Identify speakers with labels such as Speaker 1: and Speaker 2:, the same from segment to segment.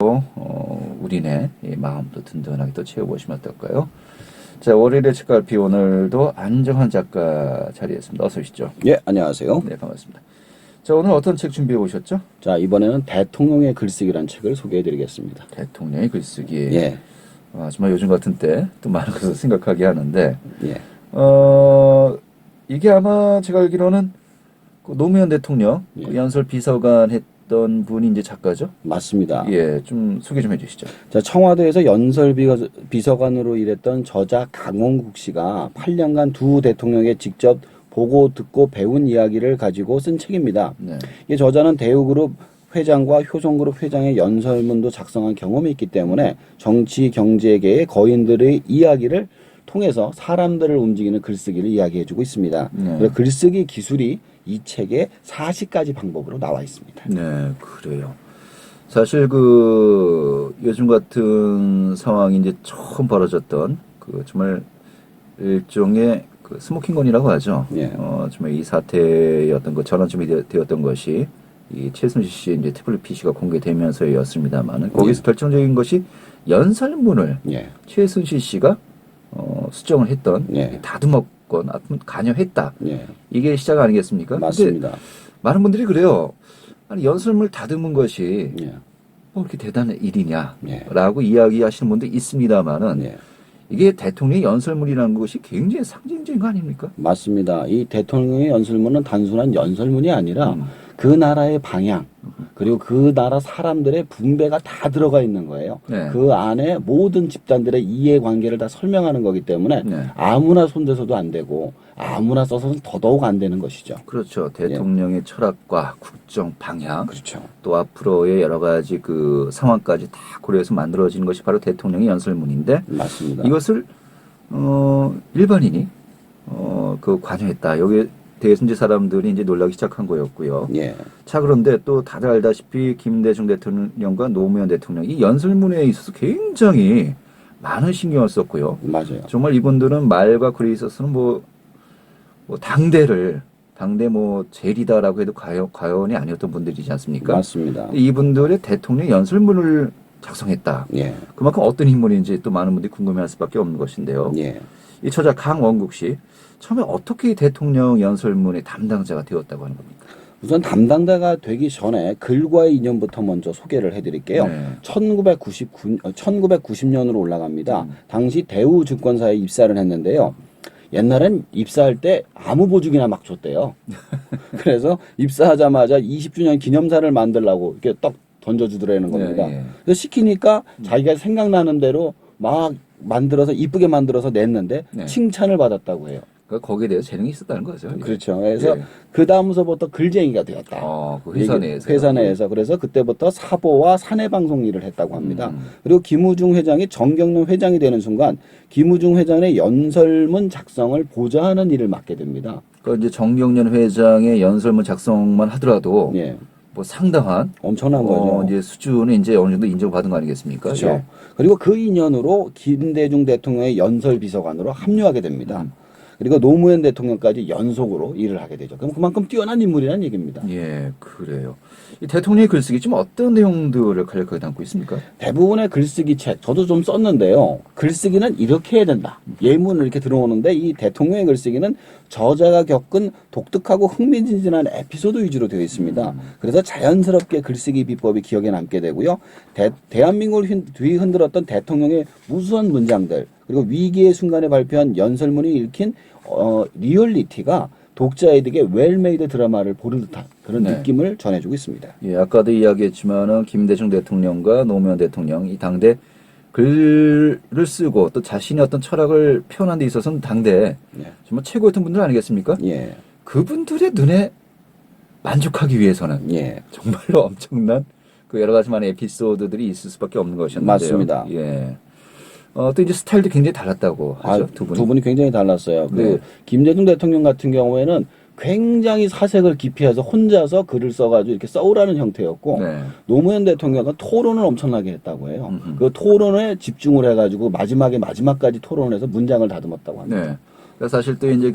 Speaker 1: 우리네 마음도 든든하게 또 채워보시면 어떨까요? 자, 월요일에 책갈피 오늘도 안정환 작가 자리했습니다. 어서 오시죠.
Speaker 2: 예, 안녕하세요.
Speaker 1: 네, 반갑습니다. 자, 오늘 어떤 책 준비해 오셨죠?
Speaker 2: 자, 이번에는 대통령의 글쓰기라는 책을 소개해 드리겠습니다.
Speaker 1: 대통령의 글쓰기.
Speaker 2: 예.
Speaker 1: 정말 요즘 같은 때 또 많은 것을 생각하게 하는데,
Speaker 2: 예.
Speaker 1: 이게 아마 제가 알기로는 그 노무현 대통령
Speaker 2: 예.
Speaker 1: 그 연설 비서관 했던 분이 이제 작가죠?
Speaker 2: 맞습니다.
Speaker 1: 예, 좀 소개 좀 해주시죠.
Speaker 2: 자, 청와대에서 연설 비서관으로 일했던 저자 강원국 씨가 8년간 두 대통령의 직접 보고 듣고 배운 이야기를 가지고 쓴 책입니다.
Speaker 1: 네.
Speaker 2: 이 저자는 대우그룹 회장과 효성그룹 회장의 연설문도 작성한 경험이 있기 때문에 정치 경제계의 거인들의 이야기를 통해서 사람들을 움직이는 글쓰기를 이야기해주고 있습니다.
Speaker 1: 네.
Speaker 2: 그래서 글쓰기 기술이 이 책에 40가지 방법으로 나와 있습니다.
Speaker 1: 네, 그래요. 사실 요즘 같은 상황이 이제 처음 벌어졌던 정말 일종의 스모킹건이라고 하죠.
Speaker 2: 예.
Speaker 1: 정말 이 사태의 어떤 전환점이 되었던 것이 이 최순실 씨 이제 태블릿 PC가 공개되면서였습니다만 거기서 결정적인 것이 연설문을
Speaker 2: 예.
Speaker 1: 최순실 씨가 수정을 했던
Speaker 2: 예.
Speaker 1: 다듬었건 관여했다.
Speaker 2: 예.
Speaker 1: 이게 시작 아니겠습니까?
Speaker 2: 맞습니다.
Speaker 1: 많은 분들이 그래요. 아니 연설문을 다듬은 것이
Speaker 2: 예.
Speaker 1: 뭐 그렇게 대단한 일이냐라고
Speaker 2: 예.
Speaker 1: 이야기하시는 분도 있습니다만은
Speaker 2: 예.
Speaker 1: 이게 대통령의 연설문이라는 것이 굉장히 상징적인 거 아닙니까?
Speaker 2: 맞습니다. 이 대통령의 연설문은 단순한 연설문이 아니라 그 나라의 방향 그리고 그 나라 사람들의 분배가 다 들어가 있는 거예요.
Speaker 1: 네.
Speaker 2: 그 안에 모든 집단들의 이해관계를 다 설명하는 거기 때문에
Speaker 1: 네.
Speaker 2: 아무나 손대서도 안 되고 아무나 써서는 더더욱 안 되는 것이죠.
Speaker 1: 그렇죠. 대통령의 철학과 국정 방향,
Speaker 2: 그렇죠.
Speaker 1: 또 앞으로의 여러 가지 상황까지 다 고려해서 만들어지는 것이 바로 대통령의 연설문인데
Speaker 2: 맞습니다.
Speaker 1: 이것을 일반인이 관여했다. 여기에 대해서 이제 사람들이 이제 놀라기 시작한 거였고요.
Speaker 2: 예.
Speaker 1: 자, 그런데 또 다들 알다시피 김대중 대통령과 노무현 대통령 이 연설문에 있어서 굉장히 많은 신경을 썼고요.
Speaker 2: 맞아요.
Speaker 1: 정말 이분들은 말과 글에 있어서는 당대 제리다라고 해도 과언이 아니었던 분들이지 않습니까?
Speaker 2: 맞습니다.
Speaker 1: 이분들의 대통령 연설문을 작성했다.
Speaker 2: 예.
Speaker 1: 그만큼 어떤 인물인지 또 많은 분들이 궁금해할 수밖에 없는 것인데요.
Speaker 2: 예.
Speaker 1: 이 저자 강원국 씨 처음에 어떻게 대통령 연설문의 담당자가 되었다고 하는 겁니까?
Speaker 2: 우선 담당자가 되기 전에 글과의 인연부터 먼저 소개를 해드릴게요.
Speaker 1: 네.
Speaker 2: 1990년으로 올라갑니다. 당시 대우증권사에 입사를 했는데요. 옛날엔 입사할 때 아무 보직이나 막 줬대요. 그래서 입사하자마자 20주년 기념사를 만들라고 이렇게 딱 던져주더라는 겁니다.
Speaker 1: 네, 네.
Speaker 2: 그래서 시키니까 자기가 생각나는 대로 막 만들어서 이쁘게 만들어서 냈는데
Speaker 1: 네.
Speaker 2: 칭찬을 받았다고 해요.
Speaker 1: 그러니까 거기에 대해서 재능이 있었다는 거죠.
Speaker 2: 그렇죠. 그래서
Speaker 1: 예.
Speaker 2: 그 다음서부터 글쟁이가 되었다.
Speaker 1: 그 회사 내에서.
Speaker 2: 회사 내에서. 그래서 그때부터 사보와 사내방송 일을 했다고 합니다. 그리고 김우중 회장이 정경련 회장이 되는 순간 김우중 회장의 연설문 작성을 보좌하는 일을 맡게 됩니다.
Speaker 1: 그러니까 이제 정경련 회장의 연설문 작성만 하더라도
Speaker 2: 예.
Speaker 1: 상당한
Speaker 2: 엄청난 거죠.
Speaker 1: 이제 수준은 이제 어느 정도 인정받은 거 아니겠습니까?
Speaker 2: 그렇죠.
Speaker 1: 예.
Speaker 2: 그리고 그 인연으로 김대중 대통령의 연설 비서관으로 합류하게 됩니다. 그리고 노무현 대통령까지 연속으로 일을 하게 되죠. 그럼 그만큼 뛰어난 인물이라는 얘기입니다.
Speaker 1: 예, 그래요. 이 대통령의 글쓰기 좀 어떤 내용들을 간략하게 담고 있습니까?
Speaker 2: 대부분의 글쓰기 책, 저도 좀 썼는데요. 글쓰기는 이렇게 해야 된다. 예문을 이렇게 들어오는데 이 대통령의 글쓰기는 저자가 겪은 독특하고 흥미진진한 에피소드 위주로 되어 있습니다. 그래서 자연스럽게 글쓰기 비법이 기억에 남게 되고요. 대한민국을 뒤흔들었던 대통령의 무수한 문장들, 그리고 위기의 순간에 발표한 연설문이 읽힌 리얼리티가 독자에게 웰메이드 드라마를 보는 듯한 그런
Speaker 1: 네.
Speaker 2: 느낌을 전해주고 있습니다.
Speaker 1: 예, 아까도 이야기했지만은 김대중 대통령과 노무현 대통령 이 당대 글을 쓰고 또 자신의 어떤 철학을 표현하는 데 있어서는 당대
Speaker 2: 예.
Speaker 1: 정말 최고였던 분들 아니겠습니까?
Speaker 2: 예.
Speaker 1: 그분들의 눈에 만족하기 위해서는
Speaker 2: 예.
Speaker 1: 정말로 엄청난 여러 가지만의 에피소드들이 있을 수밖에 없는 것이었는데요.
Speaker 2: 맞습니다.
Speaker 1: 예. 또 이제 스타일도 굉장히 달랐다고 하죠, 두 분이.
Speaker 2: 두 분이 굉장히 달랐어요.
Speaker 1: 네.
Speaker 2: 김대중 대통령 같은 경우에는 굉장히 사색을 깊이 해서 혼자서 글을 써가지고 이렇게 써오라는 형태였고,
Speaker 1: 네.
Speaker 2: 노무현 대통령은 토론을 엄청나게 했다고 해요. 그 토론에 집중을 해가지고 마지막까지 토론을 해서 문장을 다듬었다고 합니다.
Speaker 1: 네. 그러니까 사실 또 이제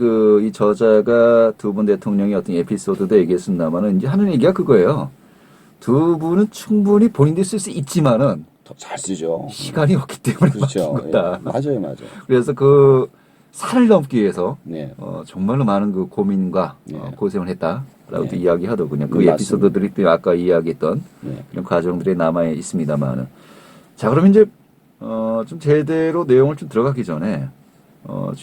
Speaker 1: 이 저자가 두 분 대통령의 어떤 에피소드도 얘기했습니다만은 이제 하는 얘기가 그거예요. 두 분은 충분히 본인들이 쓸 수 있지만은
Speaker 2: 더 잘 쓰죠.
Speaker 1: 시간이 없기 때문에
Speaker 2: 그렇죠.
Speaker 1: 맡긴 거다.
Speaker 2: 예, 맞아요, 맞아요.
Speaker 1: 그래서 그 산을 넘기 위해서
Speaker 2: 네.
Speaker 1: 정말로 많은 그 고민과
Speaker 2: 네.
Speaker 1: 고생을 했다라고도
Speaker 2: 네.
Speaker 1: 이야기하더군요. 그
Speaker 2: 맞습니다.
Speaker 1: 에피소드들이 또 아까 이야기했던
Speaker 2: 네.
Speaker 1: 그런 과정들이 남아 있습니다만은. 자, 그럼 이제 좀 제대로 내용을 좀 들어가기 전에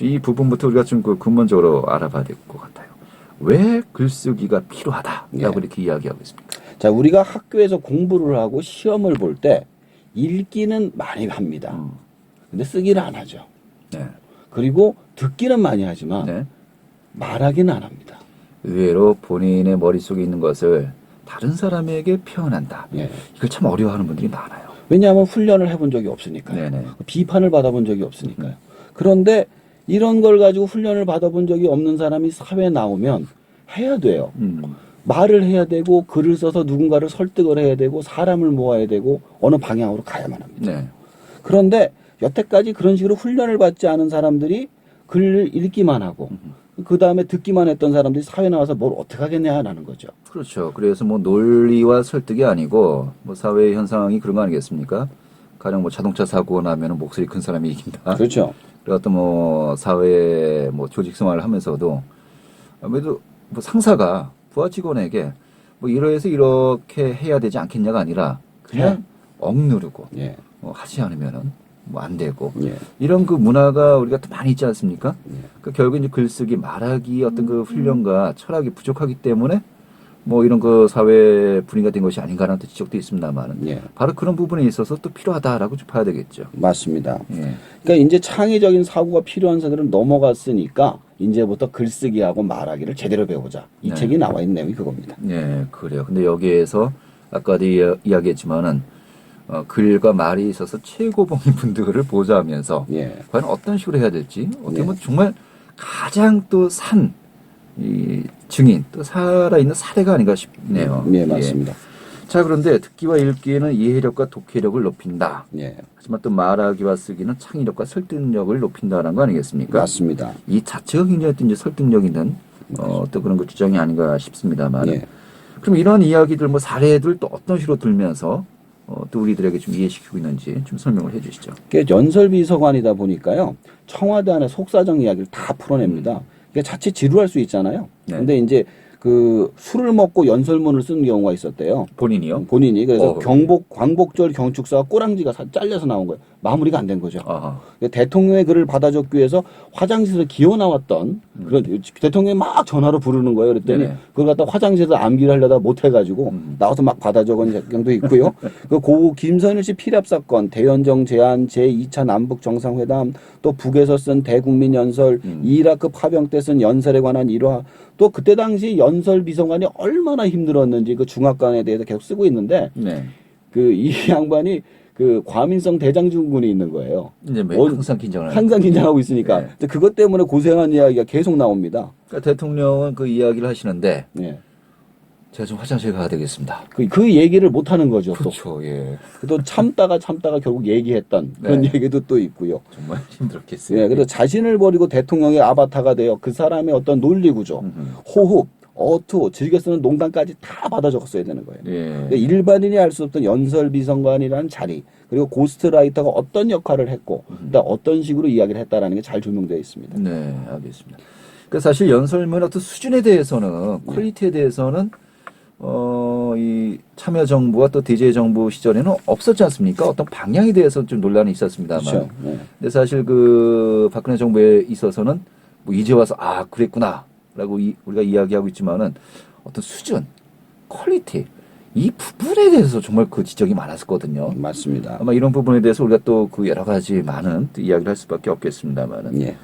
Speaker 1: 이 부분부터 우리가 좀 그 근본적으로 알아봐야 될 것 같아요. 왜 글쓰기가 필요하다라고
Speaker 2: 네.
Speaker 1: 이렇게 이야기하고 있습니까?
Speaker 2: 자, 우리가 학교에서 공부를 하고 시험을 볼 때 읽기는 많이 합니다. 근데 쓰기는 안 하죠.
Speaker 1: 네.
Speaker 2: 그리고 듣기는 많이 하지만
Speaker 1: 네.
Speaker 2: 말하기는 안 합니다.
Speaker 1: 의외로 본인의 머릿속에 있는 것을 다른 사람에게 표현한다.
Speaker 2: 예.
Speaker 1: 이걸 참 어려워하는 분들이 많아요.
Speaker 2: 왜냐하면 훈련을 해본 적이 없으니까요.
Speaker 1: 네네.
Speaker 2: 비판을 받아본 적이 없으니까요. 그런데 이런 걸 가지고 훈련을 받아본 적이 없는 사람이 사회에 나오면 해야 돼요. 말을 해야 되고 글을 써서 누군가를 설득을 해야 되고 사람을 모아야 되고 어느 방향으로 가야만 합니다.
Speaker 1: 네.
Speaker 2: 그런데 여태까지 그런 식으로 훈련을 받지 않은 사람들이 글을 읽기만 하고 그 다음에 듣기만 했던 사람들이 사회에 나와서 뭘 어떻게 하겠냐라는 거죠.
Speaker 1: 그렇죠. 그래서 뭐 논리와 설득이 아니고 뭐 사회 현상이 그런 거 아니겠습니까? 가령 뭐 자동차 사고 나면 목소리 큰 사람이 이긴다.
Speaker 2: 그렇죠.
Speaker 1: 그리고 어떤 뭐 사회 뭐 조직 생활을 하면서도 아무래도 뭐 상사가 부하 직원에게 뭐 이러해서 이렇게 해야 되지 않겠냐가 아니라 그냥 억누르고
Speaker 2: 예.
Speaker 1: 하지 않으면은 뭐 안 되고
Speaker 2: 예.
Speaker 1: 이런 그 문화가 우리가 또 많이 있지 않습니까?
Speaker 2: 예.
Speaker 1: 그 결국 이제 글쓰기, 말하기 어떤 그 훈련과 철학이 부족하기 때문에 뭐 이런 그 사회 분위기가 된 것이 아닌가라는 또 지적도 있습니다만은
Speaker 2: 예.
Speaker 1: 바로 그런 부분에 있어서 또 필요하다라고 좀 봐야 되겠죠.
Speaker 2: 맞습니다.
Speaker 1: 예.
Speaker 2: 그러니까 이제 창의적인 사고가 필요한 세대는 넘어갔으니까 이제부터 글쓰기하고 말하기를 제대로 배우자. 이
Speaker 1: 네.
Speaker 2: 책이 나와 있는 내용이 그겁니다.
Speaker 1: 예, 그래요. 근데 여기에서 아까도 이야기했지만은 글과 말이 있어서 최고봉인 분들을 보좌하면서
Speaker 2: 예.
Speaker 1: 과연 어떤 식으로 해야 될지 어떻게
Speaker 2: 네.
Speaker 1: 보면 정말 가장 또 이 증인 또 살아있는 사례가 아닌가 싶네요.
Speaker 2: 네, 맞습니다.
Speaker 1: 자, 그런데 듣기와 읽기는 이해력과 독해력을 높인다.
Speaker 2: 예.
Speaker 1: 하지만 또 말하기와 쓰기는 창의력과 설득력을 높인다는 거 아니겠습니까?
Speaker 2: 맞습니다.
Speaker 1: 이 자체가 굉장히 또 이제 설득력 있는 또 그런 그 주장이 아닌가 싶습니다만.
Speaker 2: 예.
Speaker 1: 그럼 이런 이야기들 뭐 사례들 또 어떤 식으로 들면서 또 우리들에게 좀 이해시키고 있는지 좀 설명을 해 주시죠.
Speaker 2: 연설비서관이다 보니까요. 청와대 안에 속사정 이야기를 다 풀어냅니다. 그러니까 자칫 지루할 수 있잖아요.
Speaker 1: 네.
Speaker 2: 근데 이제 그 술을 먹고 연설문을 쓴 경우가 있었대요.
Speaker 1: 본인이요?
Speaker 2: 본인이 그래서
Speaker 1: 어.
Speaker 2: 광복절 경축사가 꼬랑지가 잘려서 나온 거예요. 마무리가 안 된 거죠.
Speaker 1: 아하.
Speaker 2: 대통령의 글을 받아 적기 위해서 화장실에서 기어 나왔던 그런 대통령이 막 전화로 부르는 거예요. 그랬더니
Speaker 1: 네네.
Speaker 2: 그걸 갖다 화장실에서 암기를 하려다 못 해가지고 나와서 막 받아 적은 경도 있고요. 고 김선일 씨 피랍 사건, 대연정 제안, 제2차 남북 정상회담, 또 북에서 쓴 대국민 연설, 이라크 파병 때 쓴 연설에 관한 일화, 또 그때 당시 연설 비서관이 얼마나 힘들었는지 그 중압관에 대해서 계속 쓰고 있는데
Speaker 1: 네.
Speaker 2: 그 이 양반이 그 과민성 대장증후군이 있는 거예요.
Speaker 1: 이제 매일 항상 긴장을
Speaker 2: 항상 긴장하고 있으니까
Speaker 1: 네.
Speaker 2: 그것 때문에 고생한 이야기가 계속 나옵니다.
Speaker 1: 그러니까 대통령은 그 이야기를 하시는데
Speaker 2: 네.
Speaker 1: 제가 좀 화장실 가야 되겠습니다.
Speaker 2: 그 얘기를 못 하는 거죠.
Speaker 1: 그렇죠. 예.
Speaker 2: 또 참다가 결국 얘기했던 그런
Speaker 1: 네.
Speaker 2: 얘기도 또 있고요.
Speaker 1: 정말 힘들었겠어요.
Speaker 2: 예, 그래서 자신을 버리고 대통령의 아바타가 되어 그 사람의 어떤 논리 구조, 호흡, 어투, 즐겨 쓰는 농담까지 다 받아 적었어야 되는 거예요.
Speaker 1: 예.
Speaker 2: 근데 일반인이 알 수 없던 연설비서관이라는 자리, 그리고 고스트라이터가 어떤 역할을 했고, 그다음 어떤 식으로 이야기를 했다라는 게 잘 조명되어 있습니다.
Speaker 1: 네, 알겠습니다. 그 사실 연설문 어떤 수준에 대해서는 퀄리티에 대해서는 이 참여정부와 또 DJ 정부 시절에는 없었지 않습니까? 어떤 방향에 대해서 좀 논란이 있었습니다만.
Speaker 2: 그렇죠. 네.
Speaker 1: 근데 사실 그 박근혜 정부에 있어서는 뭐 이제 와서 아 그랬구나라고 우리가 이야기하고 있지만은 어떤 수준, 퀄리티 이 부분에 대해서 정말 그 지적이 많았었거든요.
Speaker 2: 맞습니다.
Speaker 1: 아마 이런 부분에 대해서 우리가 또 그 여러 가지 많은 또 이야기를 할 수밖에 없겠습니다만은
Speaker 2: 예.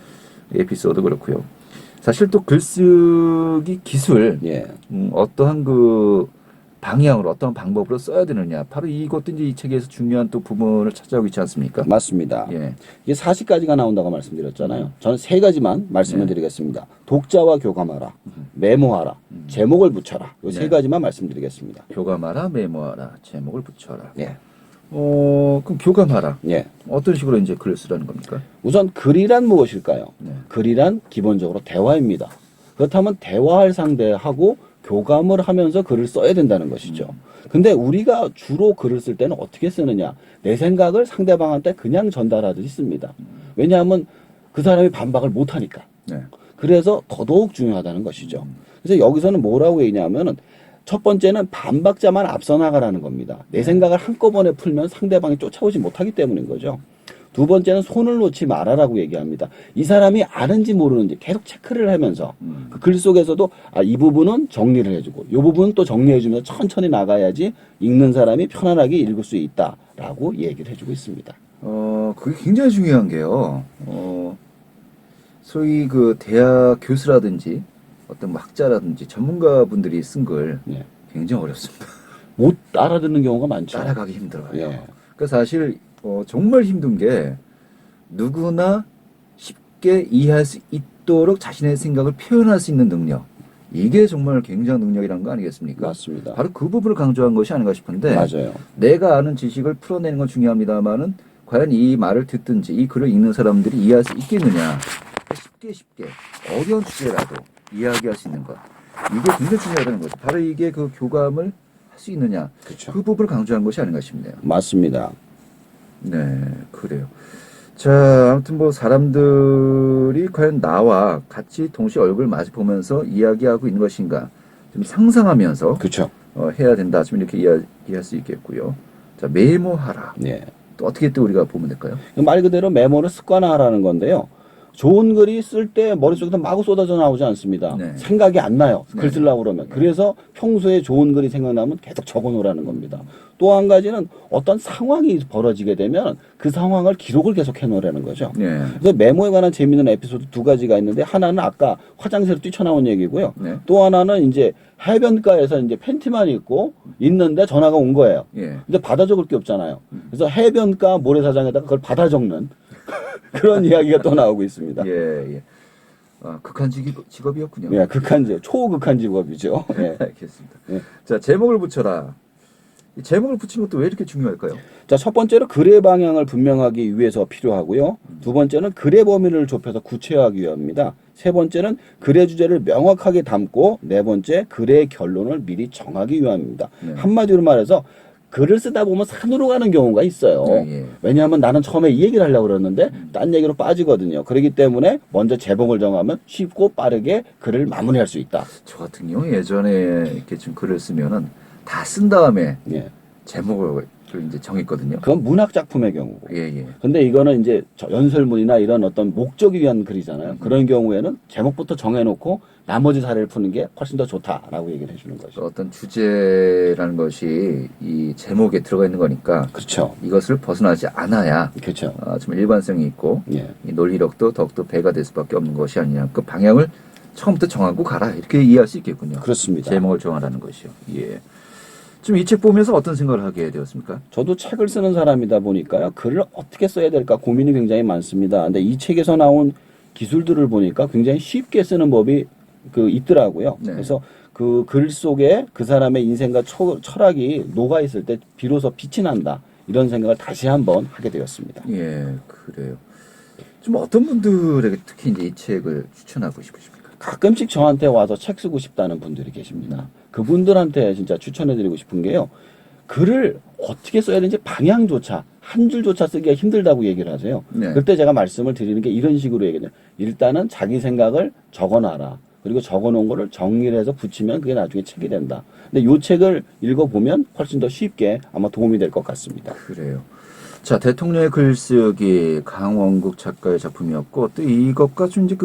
Speaker 1: 에피소드 그렇고요. 사실 또 글쓰기 기술
Speaker 2: 예.
Speaker 1: 어떠한 그 방향으로 어떤 방법으로 써야 되느냐 바로 이것도 이제 이 책에서 중요한 또 부분을 차지하고 있지 않습니까?
Speaker 2: 맞습니다.
Speaker 1: 예.
Speaker 2: 이게 40가지가 나온다고 말씀드렸잖아요. 저는 3가지만 말씀을 드리겠습니다. 독자와 교감하라, 메모하라, 제목을 붙여라. 이
Speaker 1: 네.
Speaker 2: 3가지만 말씀드리겠습니다.
Speaker 1: 교감하라, 메모하라, 제목을 붙여라.
Speaker 2: 예.
Speaker 1: 그럼 교감하라.
Speaker 2: 예.
Speaker 1: 어떤 식으로 이제 글을 쓰라는 겁니까?
Speaker 2: 우선 글이란 무엇일까요?
Speaker 1: 네.
Speaker 2: 글이란 기본적으로 대화입니다. 그렇다면 대화할 상대하고 교감을 하면서 글을 써야 된다는 것이죠. 근데 우리가 주로 글을 쓸 때는 어떻게 쓰느냐? 내 생각을 상대방한테 그냥 전달하듯이 씁니다. 왜냐하면 그 사람이 반박을 못하니까.
Speaker 1: 네.
Speaker 2: 그래서 더더욱 중요하다는 것이죠. 그래서 여기서는 뭐라고 얘기냐면은 첫 번째는 반박자만 앞서 나가라는 겁니다. 내 생각을 한꺼번에 풀면 상대방이 쫓아오지 못하기 때문인 거죠. 두 번째는 손을 놓지 말아라고 얘기합니다. 이 사람이 아는지 모르는지 계속 체크를 하면서 그 글 속에서도 이 부분은 정리를 해주고 이 부분은 또 정리해주면서 천천히 나가야지 읽는 사람이 편안하게 읽을 수 있다라고 얘기를 해주고 있습니다.
Speaker 1: 그게 굉장히 중요한 게요. 소위 그 대학 교수라든지 어떤 뭐 학자라든지 전문가분들이 쓴 글
Speaker 2: 예.
Speaker 1: 굉장히 어렵습니다.
Speaker 2: 못 알아듣는 경우가 많죠.
Speaker 1: 따라가기 힘들어요.
Speaker 2: 예.
Speaker 1: 그 사실 정말 힘든 게 누구나 쉽게 이해할 수 있도록 자신의 생각을 표현할 수 있는 능력. 이게 정말 굉장한 능력이라는 거 아니겠습니까?
Speaker 2: 맞습니다.
Speaker 1: 바로 그 부분을 강조한 것이 아닌가 싶은데
Speaker 2: 맞아요.
Speaker 1: 내가 아는 지식을 풀어내는 건 중요합니다만은 과연 이 말을 듣든지 이 글을 읽는 사람들이 이해할 수 있겠느냐. 쉽게 어려운 주제라도 이야기할 수 있는 것. 이게 굉장히 중요하다는 거죠. 바로 이게 그 교감을 할 수 있느냐.
Speaker 2: 그렇죠.
Speaker 1: 그 부분을 강조한 것이 아닌가 싶네요.
Speaker 2: 맞습니다.
Speaker 1: 네, 그래요. 자, 아무튼 뭐 사람들이 과연 나와 같이 동시에 얼굴 마주 보면서 이야기하고 있는 것인가 좀 상상하면서
Speaker 2: 그렇죠.
Speaker 1: 해야 된다. 좀 이렇게 이해할 수 있겠고요. 자, 메모하라.
Speaker 2: 예.
Speaker 1: 또 어떻게 또 우리가 보면 될까요?
Speaker 2: 말 그대로 메모를 습관화하라는 건데요. 좋은 글이 쓸 때 머릿속에서 마구 쏟아져 나오지 않습니다.
Speaker 1: 네.
Speaker 2: 생각이 안 나요.
Speaker 1: 네.
Speaker 2: 글 쓰려고 그러면. 그래서 평소에 좋은 글이 생각나면 계속 적어 놓으라는 겁니다. 또 한 가지는 어떤 상황이 벌어지게 되면 그 상황을 기록을 계속 해 놓으라는 거죠.
Speaker 1: 네.
Speaker 2: 그래서 메모에 관한 재미있는 에피소드 두 가지가 있는데 하나는 아까 화장실에 뛰쳐나온 얘기고요.
Speaker 1: 네.
Speaker 2: 또 하나는 이제 해변가에서 이제 팬티만 입고 있는데 전화가 온 거예요.
Speaker 1: 예.
Speaker 2: 근데 받아 적을 게 없잖아요. 그래서 해변가 모래사장에다가 그걸 받아 적는 그런 이야기가 또 나오고 있습니다.
Speaker 1: 예. 극한 직업이었군요.
Speaker 2: 예, 초극한 직업이죠. 예.
Speaker 1: 알겠습니다.
Speaker 2: 예.
Speaker 1: 자, 제목을 붙여라. 이 제목을 붙인 것도 왜 이렇게 중요할까요?
Speaker 2: 자, 첫 번째로 글의 방향을 분명하기 위해서 필요하고요. 두 번째는 글의 범위를 좁혀서 구체화하기 위함입니다. 세 번째는 글의 주제를 명확하게 담고 네 번째 글의 결론을 미리 정하기 위함입니다.
Speaker 1: 네.
Speaker 2: 한마디로 말해서 글을 쓰다 보면 산으로 가는 경우가 있어요.
Speaker 1: 예.
Speaker 2: 왜냐하면 나는 처음에 이 얘기를 하려고 그랬는데 딴 얘기로 빠지거든요. 그렇기 때문에 먼저 제목을 정하면 쉽고 빠르게 글을 마무리할 수 있다.
Speaker 1: 저 같은 경우 예전에 이렇게 좀 글을 쓰면은 다 쓴 다음에
Speaker 2: 예.
Speaker 1: 제목을 이제 정했거든요.
Speaker 2: 그건 문학 작품의 경우고.
Speaker 1: 예.
Speaker 2: 근데 이거는 이제 연설문이나 이런 어떤 목적이 위한 글이잖아요. 그런 경우에는 제목부터 정해놓고 나머지 사례를 푸는 게 훨씬 더 좋다라고 얘기를 해주는 거죠.
Speaker 1: 어떤 주제라는 것이 이 제목에 들어가 있는 거니까
Speaker 2: 그렇죠.
Speaker 1: 이것을 벗어나지 않아야
Speaker 2: 그렇죠.
Speaker 1: 좀 일관성이 있고
Speaker 2: 예.
Speaker 1: 이 논리력도 더욱더 배가 될 수밖에 없는 것이 아니냐. 그 방향을 처음부터 정하고 가라. 이렇게 이해할 수 있겠군요.
Speaker 2: 그렇습니다.
Speaker 1: 제목을 정하라는 것이요. 예. 좀 이 책 보면서 어떤 생각을 하게 되었습니까?
Speaker 2: 저도 책을 쓰는 사람이다 보니까요. 글을 어떻게 써야 될까 고민이 굉장히 많습니다. 근데 이 책에서 나온 기술들을 보니까 굉장히 쉽게 쓰는 법이 있더라고요.
Speaker 1: 네.
Speaker 2: 그래서 그 글 속에 그 사람의 인생과 철학이 녹아 있을 때 비로소 빛이 난다. 이런 생각을 다시 한번 하게 되었습니다.
Speaker 1: 예, 그래요. 좀 어떤 분들에게 특히 이제 이 책을 추천하고 싶으십니까?
Speaker 2: 가끔씩 저한테 와서 책 쓰고 싶다는 분들이 계십니다. 그분들한테 진짜 추천해드리고 싶은 게요. 글을 어떻게 써야 되는지 방향조차 한 줄조차 쓰기가 힘들다고 얘기를 하세요.
Speaker 1: 네.
Speaker 2: 그때 제가 말씀을 드리는 게 이런 식으로 얘기해요. 일단은 자기 생각을 적어놔라. 그리고 적어놓은 거를 정리를 해서 붙이면 그게 나중에 책이 된다. 근데 이 책을 읽어보면 훨씬 더 쉽게 아마 도움이 될 것 같습니다.
Speaker 1: 그래요. 자, 대통령의 글쓰기 강원국 작가의 작품이었고 또 이것과 좀 이제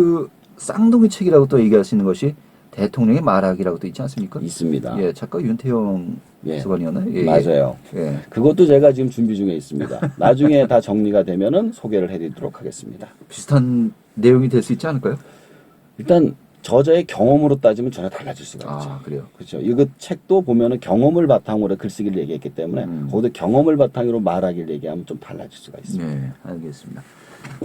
Speaker 1: 쌍둥이 책이라고 또 얘기할 수 있는 것이 대통령의 말하기라고 또 있지 않습니까?
Speaker 2: 있습니다.
Speaker 1: 예, 작가 윤태영 수관이었나요? 예,
Speaker 2: 맞아요.
Speaker 1: 예.
Speaker 2: 그것도 제가 지금 준비 중에 있습니다. 나중에 다 정리가 되면은 소개를 해드리도록 하겠습니다.
Speaker 1: 비슷한 내용이 될 수 있지 않을까요?
Speaker 2: 일단 저자의 경험으로 따지면 전혀 달라질 수가 있죠.
Speaker 1: 그래요.
Speaker 2: 그렇죠. 이거 책도 보면은 경험을 바탕으로 글쓰기를 얘기했기 때문에 거기도 경험을 바탕으로 말하기를 얘기하면 좀 달라질 수가 있습니다.
Speaker 1: 네, 알겠습니다.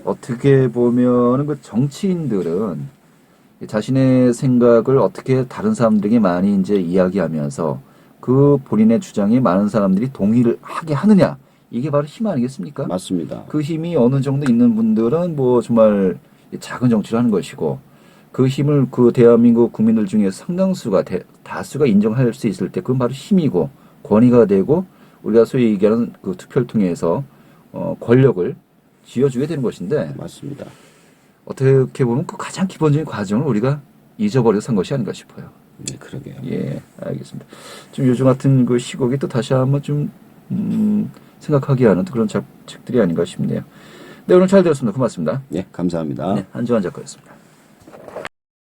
Speaker 1: 어떻게 보면은 정치인들은 자신의 생각을 어떻게 다른 사람들에게 많이 이제 이야기하면서 그 본인의 주장에 많은 사람들이 동의를 하게 하느냐, 이게 바로 힘 아니겠습니까?
Speaker 2: 맞습니다.
Speaker 1: 그 힘이 어느 정도 있는 분들은 뭐 정말 작은 정치를 하는 것이고, 그 힘을 그 대한민국 국민들 중에 상당수가 다수가 인정할 수 있을 때 그건 바로 힘이고 권위가 되고 우리가 소위 얘기하는 그 투표를 통해서 권력을 쥐어주게 되는 것인데
Speaker 2: 맞습니다.
Speaker 1: 어떻게 보면 그 가장 기본적인 과정을 우리가 잊어버려서 산 것이 아닌가 싶어요.
Speaker 2: 네, 그러게요.
Speaker 1: 예, 알겠습니다. 좀 요즘 같은 그 시국이 또 다시 한번 좀 생각하게 하는 그런 책들이 아닌가 싶네요. 네, 오늘 잘 들었습니다. 고맙습니다.
Speaker 2: 네, 감사합니다.
Speaker 1: 네, 한지환 작가였습니다.